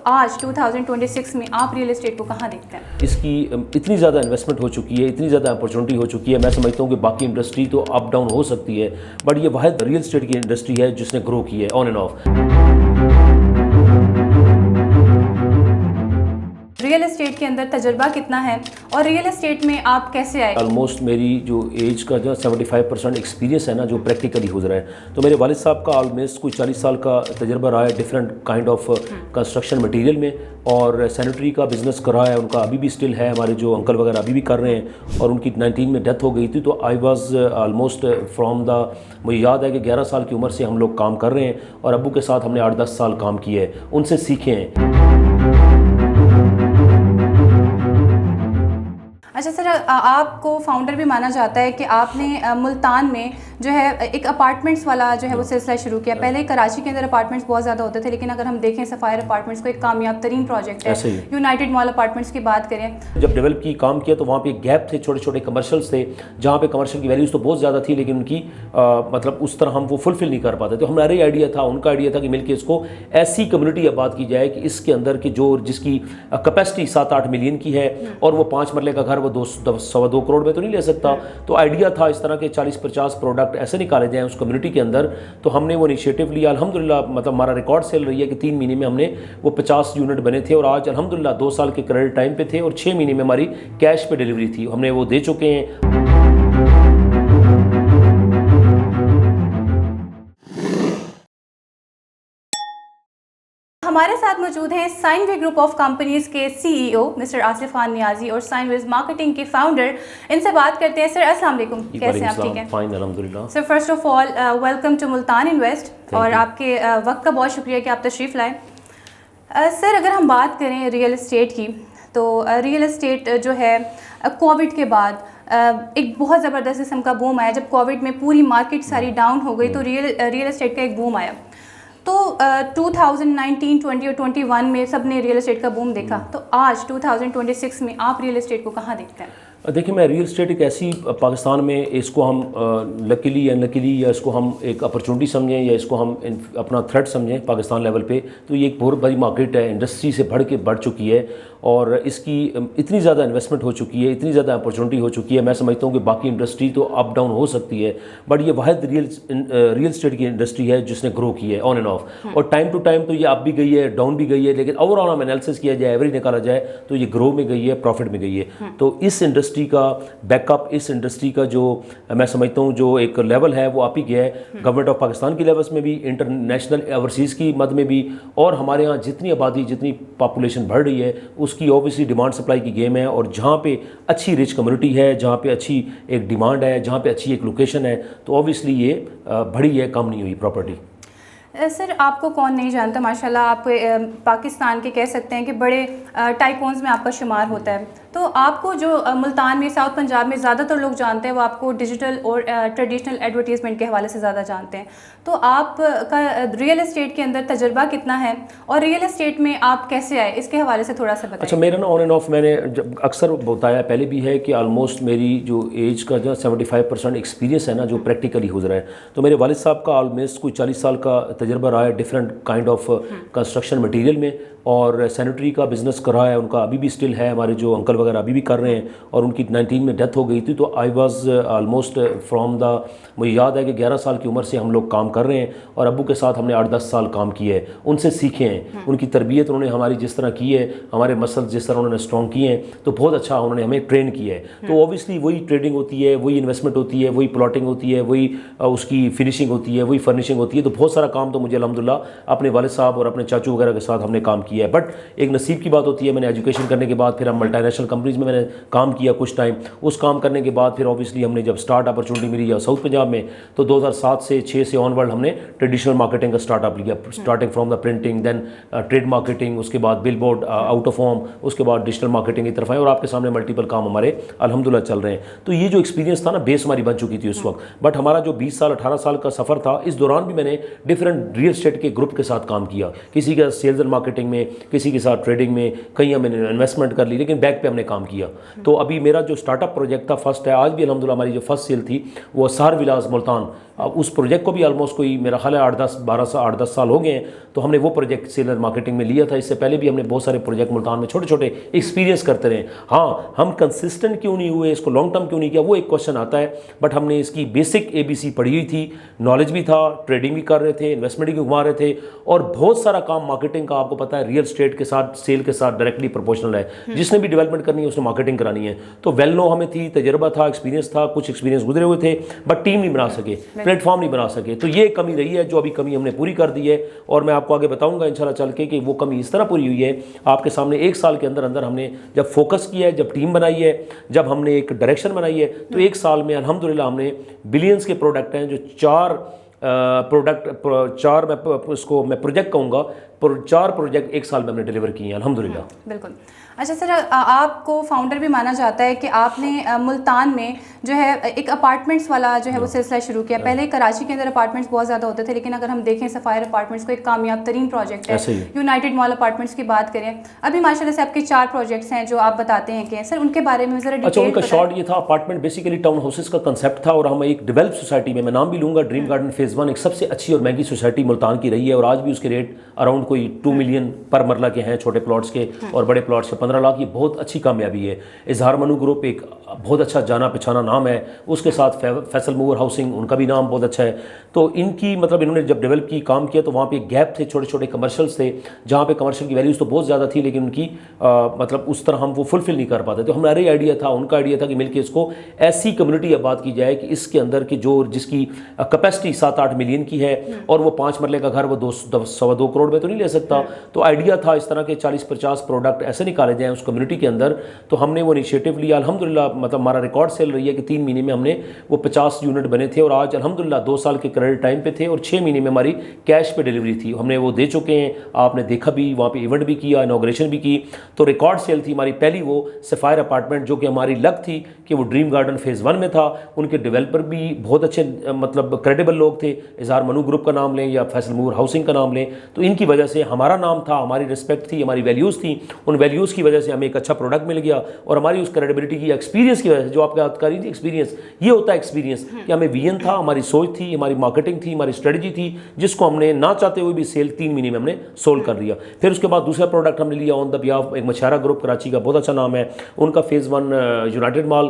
آج 2026 میں آپ ریئل اسٹیٹ کو کہاں دیکھتے ہیں؟ اس کی اتنی زیادہ انویسٹمنٹ ہو چکی ہے، اتنی زیادہ اپرچونٹی ہو چکی ہے، میں سمجھتا ہوں کہ باقی انڈسٹری تو اپ ڈاؤن ہو سکتی ہے، بٹ یہ واحد ریئل اسٹیٹ کی انڈسٹری ہے جس نے گرو کی ہے on and of. Real estate کے اندر تجربہ کتنا ہے اور ریئل اسٹیٹ میں آپ کیسے آئے؟ آلموسٹ میری جو ایج کا جو 75% ایکسپیرینس ہے نا، جو پریکٹیکلی گزرا ہے، تو میرے والد صاحب کا آلموسٹ کوئی 40 سال کا تجربہ رہا ہے different kind of construction material میں، اور سینیٹری کا بزنس کرا ہے ان کا، ابھی بھی اسٹل ہے، ہمارے جو انکل وغیرہ ابھی بھی کر رہے ہیں، اور ان کی 19 میں ڈیتھ ہو گئی تھی، تو I was almost from the, مجھے یاد ہے کہ 11 سال کی عمر سے ہم لوگ کام کر رہے ہیں، اور ابو کے ساتھ ہم نے 8-10 سال کام کیے ہیں، ان سے سیکھے ہیں۔ اچھا سر، آپ کو فاؤنڈر بھی مانا جاتا ہے کہ آپ نے ملتان میں جو ہے ایک اپارٹمنٹس والا جو ہے وہ سلسلہ شروع کیا۔ پہلے کراچی کے اندر اپارٹمنٹس بہت زیادہ ہوتے تھے، لیکن اگر ہم دیکھیں سفائر اپارٹمنٹس کو ایک کامیاب ترین پروجیکٹ ہے۔ یونائٹڈ مال اپارٹمنٹس کی بات کریں، جب ڈیولپ کی کام کیا تو وہاں پہ ایک گیپ تھے، چھوٹے چھوٹے کمرشلس تھے، جہاں پہ کمرشل کی ویلیوز تو بہت زیادہ تھی، لیکن ان کی مطلب اس طرح ہم وہ فلفل نہیں کر پاتے، تو ہمارا یہ آئیڈیا تھا، ان کا آئیڈیا تھا کہ مل کے اس کو ایسی کمیونٹی آباد کی جائے کہ اس کے اندر کی جو جس کی کیپیسٹی 7-8 ملین کی ہے، اور وہ 5 مرلے کا گھر وہ 2 کروڑ میں تو نہیں لے سکتا، تو آئیڈیا تھا اس طرح کے 40-50 پروڈکٹ ایسے نکالے جائیں اس کمیونٹی کے اندر، تو ہم نے وہ انیشیٹو لیا۔ الحمدللہ مطلب ہمارا ریکارڈ سیل رہی ہے کہ 3 مہینے میں ہم نے وہ 50 یونٹ بنے تھے، اور آج الحمدللہ 2 سال کے کریڈٹ ٹائم پہ تھے، اور 6 مہینے میں ہماری کیش پہ ڈیلیوری تھی، ہم نے وہ دے چکے ہیں۔ ہمارے ساتھ موجود ہیں sign way group of companies کے CEO مسٹر آصف خان نیازی اور سائن ویز مارکیٹنگ کے فاؤنڈر، ان سے بات کرتے ہیں۔ سر السلام علیکم، کیسے ہیں آپ؟ ٹھیک ہیں؟ فائن الحمدللہ۔ Sir first of all welcome to Multan invest, اور آپ کے وقت کا بہت شکریہ کہ آپ تشریف لائیں۔ سر اگر ہم بات کریں ریئل اسٹیٹ کی، تو ریئل اسٹیٹ جو ہے کووڈ کے بعد ایک بہت زبردست قسم کا بوم آیا۔ جب کووڈ میں پوری مارکیٹ ساری ڈاؤن ہو گئی تو ریئل اسٹیٹ کا ایک بوم آیا، تو 2019, 20 اور 21 میں سب نے ریئل اسٹیٹ کا بوم دیکھا، تو آج 2026 میں آپ ریئل اسٹیٹ کو کہاں دیکھتے ہیں؟ دیکھیں، میں ریئل اسٹیٹ ایک ایسی پاکستان میں، اس کو ہم لکیلی یا نکلی، یا اس کو ہم ایک اپرچونٹی سمجھیں، یا اس کو ہم اپنا تھریٹ سمجھیں پاکستان لیول پہ، تو یہ ایک بہت بڑی مارکیٹ ہے، انڈسٹری سے بڑھ چکی ہے، اور اس کی اتنی زیادہ انویسٹمنٹ ہو چکی ہے، اتنی زیادہ اپرچونٹی ہو چکی ہے، میں سمجھتا ہوں کہ باقی انڈسٹری تو اپ ڈاؤن ہو سکتی ہے، بٹ یہ واحد ریئل اسٹیٹ کی انڈسٹری ہے جس نے گرو کی ہے آن اینڈ آف، اور ٹائم ٹو ٹائم تو یہ اپ بھی گئی ہے، ڈاؤن بھی گئی ہے، لیکن اوور آل ہم انالیسس کیا جائے، ایوریج نکالا جائے تو یہ گرو میں گئی ہے، پروفٹ میں گئی ہے۔ تو اس انڈسٹری کا بیک اپ، اس انڈسٹری کا جو میں سمجھتا ہوں جو ایک لیول ہے وہ آپ ہی گیا ہے، گورنمنٹ آف پاکستان کی لیولس میں بھی، انٹرنیشنل اوورسیز کی مد میں بھی، اور ہمارے ہاں جتنی آبادی، جتنی پاپولیشن بڑھ رہی ہے، اس کی اوبیسلی ڈیمانڈ سپلائی کی گیم ہے، اور جہاں پہ اچھی رچ کمیونٹی ہے، جہاں پہ اچھی ایک ڈیمانڈ ہے، جہاں پہ اچھی ایک لوکیشن ہے، تو اوبیسلی یہ بڑھی ہے، کم نہیں ہوئی پراپرٹی۔ سر آپ کو کون نہیں جانتا، ماشاءاللہ آپ پاکستان کے کہہ سکتے ہیں کہ بڑے ٹائکونز میں آپ کا شمار ہوتا ہے، تو آپ کو جو ملتان میں، ساؤتھ پنجاب میں زیادہ تر لوگ جانتے ہیں، وہ آپ کو ڈیجیٹل اور ٹریڈیشنل ایڈورٹیزمنٹ کے حوالے سے زیادہ جانتے ہیں، تو آپ کا ریئل اسٹیٹ کے اندر تجربہ کتنا ہے اور ریئل اسٹیٹ میں آپ کیسے آئے، اس کے حوالے سے تھوڑا سا بتائیں۔ اچھا، میرا نا آن اینڈ آف، میں نے اکثر بتایا پہلے بھی ہے کہ آلموسٹ میری جو ایج کا جو 75% ایکسپیرینس ہے نا، جو پریکٹیکلی گزرا ہے، تو میرے والد صاحب کا آلموسٹ کوئی 40 سال کا تجربہ رہا ہے different kind of construction material میں، اور سینیٹری کا بزنس کرا ہے ان کا، ابھی بھی اسٹل ہے، ہمارے جو انکل وغیرہ ابھی بھی کر رہے ہیں، اور ان کی 19 میں ڈیتھ ہو گئی تھی، تو I was almost from the, مجھے یاد ہے کہ 11 سال کی عمر سے ہم لوگ کام کر رہے ہیں، اور ابو کے ساتھ ہم نے 8-10 سال کام کیے ہیں، ان سے سیکھے ہیں، ان کی تربیت انہوں نے ہماری جس طرح کی ہے، ہمارے مسلز جس طرح انہوں نے اسٹرانگ کیے ہیں، تو بہت اچھا انہوں نے ہمیں ٹرین کیا ہے، تو اوبیسلی وہی ٹریڈنگ ہوتی ہے، وہی انویسٹمنٹ ہوتی ہے، وہی پلاٹنگ ہوتی ہے، وہی اس کی فنشنگ ہوتی ہے، وہی فرنشنگ ہوتی ہے، تو بہت سارا کام تو مجھے الحمدللہ اپنے والد صاحب اور اپنے چاچو وغیرہ کے ساتھ ہم نے کام کیا ہے، بٹ ایک نصیب کی بات ہوتی ہے، میں نے ایجوکیشن کرنے کے بعد پھر ہم ملٹی نیشنل کمپنیز میں نے کام کیا کچھ ٹائم، اس کام کرنے کے بعد پھر اوبیسلی ہم نے جب اسٹارٹ اپرچونٹی ملی یا ساؤتھ پنجاب میں، تو 2007 سے 6 سے آن ورڈ ہم نے ٹریڈیشنل مارکیٹنگ کا اسٹارٹ اپ لیا، starting from the printing, then trade marketing, اس کے بعد billboard out of home, اس کے بعد ڈیجیٹل مارکیٹنگ کی طرف آئے، اور آپ کے سامنے ملٹیپل کام ہمارے الحمدللہ چل رہے ہیں۔ تو یہ جو ایکسپیرینس تھا نا، بیس ہماری بن چکی تھی اس وقت، بٹ ہمارا جو 20 سال 18 سال کا سفر تھا، اس دوران بھی میں نے ڈفرینٹ ریئل اسٹیٹ کے گروپ کے ساتھ کام کیا، کسی کا سیلز اینڈ مارکیٹنگ میں، کسی کے ساتھ ٹریڈنگ میں، کہیں ہم نے انویسٹمنٹ کر لی، لیکن بیک پہ ہم نے کام کیا۔ تو ابھی میرا جو اسٹارٹ اپ پروجیکٹ تھا فرسٹ ہے، آج بھی الحمدللہ ہماری جو فرسٹ سیل تھی وہ سہر ولاز ملتان اب اس پروجیکٹ کو بھی آلموسٹ کوئی میرا خیال ہے 8-10 سال ہو گئے ہیں. تو ہم نے وہ پروجیکٹ سیل اینڈ مارکیٹنگ میں لیا تھا. اس سے پہلے بھی ہم نے بہت سارے پروجیکٹ ملتان میں چھوٹے چھوٹے ایکسپیرینس کرتے رہے. ہاں ہم کنسسٹنٹ کیوں نہیں ہوئے, اس کو لانگ ٹرم کیوں نہیں کیا, وہ ایک کوشچن آتا ہے. بٹ ہم نے اس کی بیسک ABC پڑھی ہوئی تھی, نالج بھی تھا, ٹریڈنگ بھی کر رہے تھے, انویسٹمنٹ بھی گھما رہے تھے, اور بہت سارا کام مارکیٹنگ کا آپ کو پتا ہے ریئل اسٹیٹ کے ساتھ سیل کے ساتھ ڈائریکٹلی پروپورشنل ہے. جس نے بھی ڈیولپمنٹ کرنی ہے اس نے مارکیٹنگ کرانی ہے. تو ویل نو ہمیں تھی, تجربہ تھا, ایکسپیرینس تھا, کچھ ایکسپیرینس گزرے ہوئے تھے, بٹ ٹیم نہیں بنا سکے, پلیٹ فارم نہیں بنا سکے. تو یہ کمی رہی ہے جو ابھی کمی ہم نے پوری کر دی ہے, اور میں آپ کو آگے بتاؤں گا انشاءاللہ چل کے کہ وہ کمی اس طرح پوری ہوئی ہے. آپ کے سامنے 1 سال کے اندر ہم نے جب فوکس کیا ہے, جب ٹیم بنائی ہے, جب ہم نے ایک ڈائریکشن بنائی ہے, تو 1 سال میں الحمدللہ ہم نے بلینز کے پروڈکٹ ہیں جو 4 میں اس کو میں پروجیکٹ کہوں گا, 4 پروجیکٹ 1 سال میں ہم نے ڈیلیور کیے ہیں الحمدللہ. بالکل. اچھا سر, آپ کو فاؤنڈر بھی مانا جاتا ہے کہ آپ نے ملتان میں جو ہے ایک اپارٹمنٹس والا جو ہے وہ سلسلہ شروع کیا. پہلے کراچی کے اندر اپارٹمنٹس بہت زیادہ ہوتے تھے, لیکن اگر ہم دیکھیں سفائر اپارٹمنٹس کو ایک کامیاب ترین پروجیکٹ ہے. یونائٹڈ مال اپارٹمنٹس کی بات کریں, ابھی ماشاء اللہ سے آپ کے 4 پروجیکٹس ہیں جو آپ بتاتے ہیں کہ سر ان کے بارے میں ذرا ڈیٹیل. اچھا, ان کا شارٹ یہ تھا, اپارٹمنٹ بیسیکلی ٹاؤن ہاؤسز کا کنسیپٹ تھا, اور ہم ایک ڈیولپ سوسائٹی میں نام بھی لوں گا, ڈریم گارڈن فیز 1 ایک سب سے اچھی اور مہنگی سوسائٹی ملتان کی رہی ہے, اور آج بھی اس کے ریٹ اراؤنڈ کوئی 2 ملین پر مرلہ کے ہیں, چھوٹے پلاٹس کے, اور بڑے پلاٹس کے 15 لاکھ. یہ بہت اچھی کامیابی ہے. اظہار منو گروپ ایک بہت اچھا جانا پہچانا نام ہے, اس کے ساتھ فیصل موور ہاؤسنگ ان کا بھی نام بہت اچھا ہے. تو ان کی مطلب انہوں نے جب ڈیولپ کی کام کیا تو وہاں پہ ایک گیپ تھے, چھوٹے چھوٹے کمرشلس تھے, جہاں پہ کمرشل کی ویلیوز تو بہت زیادہ تھی, لیکن ان کی مطلب اس طرح ہم وہ فلفل نہیں کر پاتے. تو ہمارا یہ آئیڈیا تھا, ان کا آئیڈیا تھا کہ مل کے اس کو ایسی کمیونٹی آباد کی جائے کہ اس کے اندر کی جس کی کیپیسٹی 7-8 ملین کی ہے, اور وہ 5 مرلے کا گھر وہ 2 کروڑ میں تو نہیں لے سکتا. تو آئیڈیا تھا اس طرح کے 40-50 پروڈکٹ ایسے نکالے جائیں اس کمیونٹی کے اندر. تو ہم نے وہ انیشیٹو لیا الحمدللہ. مطلب ہمارا ریکارڈ سیل رہی ہے کہ 3 مہینے میں ہم نے وہ 50 یونٹ بنے تھے, اور آج الحمدللہ 2 سال کے کریڈٹ ٹائم پہ تھے, اور 6 مہینے میں ہماری کیش پہ ڈیلیوری تھی. ہم نے وہ دے چکے ہیں, آپ نے دیکھا بھی, وہاں پہ ایونٹ بھی کیا, انوگریشن بھی کی. تو ریکارڈ سیل تھی ہماری پہلی وہ سفائر اپارٹمنٹ, جو کہ ہماری لک تھی کہ وہ ڈریم گارڈن فیز 1 میں تھا. ان کے ڈیولپر بھی بہت اچھے مطلب کریڈیبل لوگ تھے, اظہار منو گروپ کا نام لیں یا فیصل موور ہاؤسنگ کا نام لیں, تو ان کی وجہ سے ہمارا نام تھا, ہماری رسپیکٹ تھی, ہماری ویلیوز تھیں. ان ویلیوز کی وجہ سے ہمیں ایک اچھا پروڈکٹ مل گیا, اور ہماری اس کریڈیبلٹی کی ایکسپیرینس کی وجہ سے, جو آپ کی بات کر رہی تھی ایکسپیرینس, یہ ہوتا ہے ایکسپیرینس کہ ہمیں ویژن تھا, ہماری سوچ تھی, ہماری مارکیٹنگ تھی, ہماری اسٹریٹجی تھی, جس کو ہم نے نہ چاہتے ہوئے بھی سیل 3 مہینے میں ہم نے سولو کر لیا. پھر اس کے بعد دوسرا پروڈکٹ ہم نے لیا آن دا بیہاف, ایک مشاعرہ گروپ کراچی کا بہت اچھا نام ہے, ان کا فیز 1 یونائٹڈ مال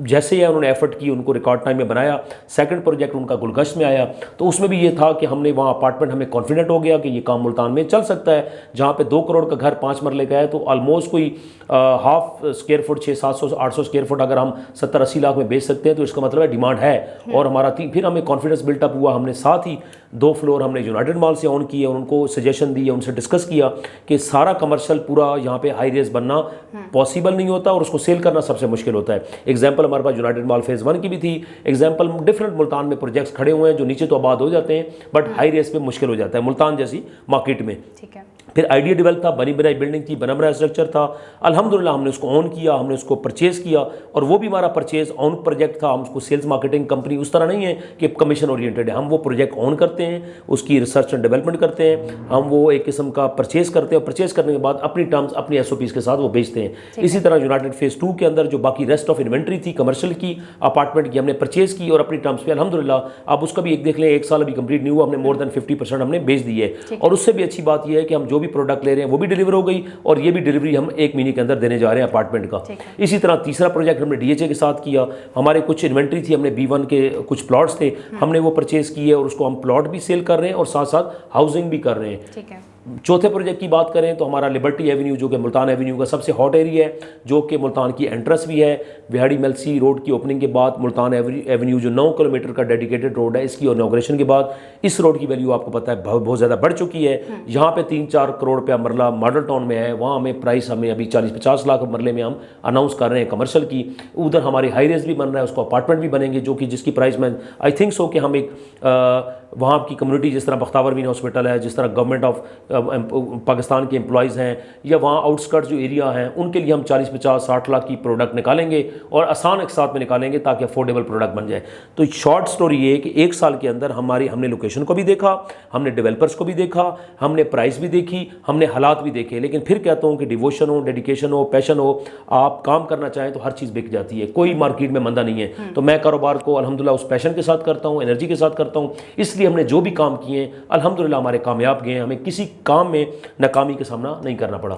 جیسے ہی انہوں نے ایفرٹ کی ان کو ریکارڈ ٹائم میں بنایا. سیکنڈ پروجیکٹ ان کا گلگشت میں آیا, تو اس میں بھی یہ تھا کہ ہم نے وہاں اپارٹمنٹ ہمیں کانفیڈنٹ ہو گیا کہ یہ کام ملتان میں چل سکتا ہے, جہاں پہ 2 کروڑ کا گھر 5 مرلے کا ہے, تو آلموسٹ کوئی half square foot 600-700-800 square foot اگر ہم 70-80 لاکھ میں بیچ سکتے ہیں, تو اس کا مطلب ہے ڈیمانڈ ہے. اور ہمارا پھر ہمیں کانفیڈنس بلٹ اپ ہوا. ہم نے ساتھ ہی 2 فلور ہم نے یونائٹڈ مال سے آن کیے, اور ان کو سجیشن دی, ان سے ڈسکس کیا کہ سارا کمرشل پورا یہاں پہ ہائی ریز بننا پاسبل نہیں ہوتا, اور اس کو سیل کرنا سب سے مشکل ہوتا ہے. ایگزامپل ہمارے پاس یونائٹڈ مال فیز 1 کی بھی تھی. ایگزامپل ڈفرنٹ ملتان میں پروجیکٹس کھڑے ہوئے ہیں جو نیچے تو آباد ہو جاتے ہیں, بٹ ہائی ریز پہ مشکل ہو جاتا ہے ملتان جیسی مارکیٹ میں. ٹھیک ہے. پھر آئیڈیا ڈیولپ تھا, بنی بنائی بلڈنگ تھی, بنا بنایا اسٹرکچر تھا. الحمدللہ ہم نے اس کو آن کیا, ہم نے اس کو پرچیز کیا, اور وہ بھی ہمارا پرچیز آن پروجیکٹ تھا. ہم اس کو سیلز مارکیٹنگ کمپنی اس طرح نہیں ہے کہ کمیشن اورینٹیڈ ہے. ہم وہ پروجیکٹ آن کرتے ہیں, اس کی ریسرچ اینڈ ڈیولپمنٹ کرتے ہیں, ہم وہ ایک قسم کا پرچیز کرتے ہیں, اور پرچیز کرنے کے بعد اپنی ٹرمز اپنی SOPs کے ساتھ وہ بیچتے ہیں. اسی طرح یونائٹڈ فیز 2 کے اندر جو باقی ریسٹ آف انوینٹری تھی کمرشل کی اپارٹمنٹ کی, ہم نے پرچیز کی اور اپنی ٹرمز پہ الحمدللہ آپ اس کا بھی ایک دیکھ لیں, 1 سال ابھی کمپلیٹ نہیں ہوا, ہم نے مور دین 50% ہم نے بیچ دی ہے. اور اس سے بھی اچھی بات یہ ہے کہ ہم جو بھی پروڈکٹ لے رہے ہیں وہ بھی ڈیلیور ہو گئی, اور یہ بھی ڈیلیوری ہم 1 مہینے کے اندر دینے جا رہے ہیں اپارٹمنٹ کا. اسی طرح تیسرا پروجیکٹ ہم نے DHA کے ساتھ کیا. ہمارے کچھ انوینٹری تھی, ہم نے B1 کے کچھ پلاٹس تھے, ہم نے وہ پرچیز کیے, اور اس کو ہم پلاٹ بھی سیل کر رہے ہیں اور ساتھ ساتھ ہاؤسنگ بھی کر رہے ہیں. ٹھیک ہے. چوتھے پروجیکٹ کی بات کریں تو ہمارا لبرٹی ایونیو, جو کہ ملتان ایونیو کا سب سے ہاٹ ایریا ہے, جو کہ ملتان کی انٹرس بھی ہے. وہاڑی ملسی روڈ کی اوپننگ کے بعد ملتان ایونیو جو 9 کلومیٹر کا ڈیڈیکیٹڈ روڈ ہے, اس کی انوگریشن کے بعد اس روڈ کی ویلیو آپ کو پتہ ہے بہت زیادہ بڑھ چکی ہے. یہاں پہ 3-4 کروڑ روپیہ مرلہ ماڈل ٹاؤن میں ہے, وہاں ہمیں پرائس ہمیں ابھی 40-50 لاکھ مرلے میں ہم اناؤنس کر رہے ہیں کمرشل کی. ادھر ہماری ہائی ریز بھی بن رہا ہے, اس کو اپارٹمنٹ بھی بنیں گے, جو کہ جس کی پرائس میں آئی تھنک سو کہ ہم ایک وہاں کی کمیونٹی جس طرح بختاور مین ہاسپٹل ہے, جس طرح گورنمنٹ آف پاکستان کے امپلائیز ہیں, یا وہاں آؤٹ اسکرٹ جو ایریا ہیں ان کے لیے ہم 40-50-60 لاکھ کی پروڈکٹ نکالیں گے اور آسان ایک ساتھ میں نکالیں گے تاکہ افورڈیبل پروڈکٹ بن جائے. تو شارٹ سٹوری یہ ہے کہ 1 سال کے اندر ہم نے لوکیشن کو بھی دیکھا, ہم نے ڈیولپرز کو بھی دیکھا, ہم نے پرائس بھی دیکھی, ہم نے حالات بھی دیکھے. لیکن پھر کہتا ہوں کہ ڈیووشن ہو, ڈیڈیکیشن ہو, پیشن ہو, آپ کام کرنا چاہیں تو ہر چیز بک جاتی ہے, کوئی مارکیٹ میں مندہ نہیں ہے. تو میں کاروبار کو الحمدللہ اس پیشن کے ساتھ کرتا ہوں, انرجی کے ساتھ کرتا ہوں. اس لیے ہم نے جو بھی کام کیے ہیں الحمدللہ ہمارے کامیاب گئے ہیں, ہمیں کسی کام میں ناکامی کا سامنا نہیں کرنا پڑا.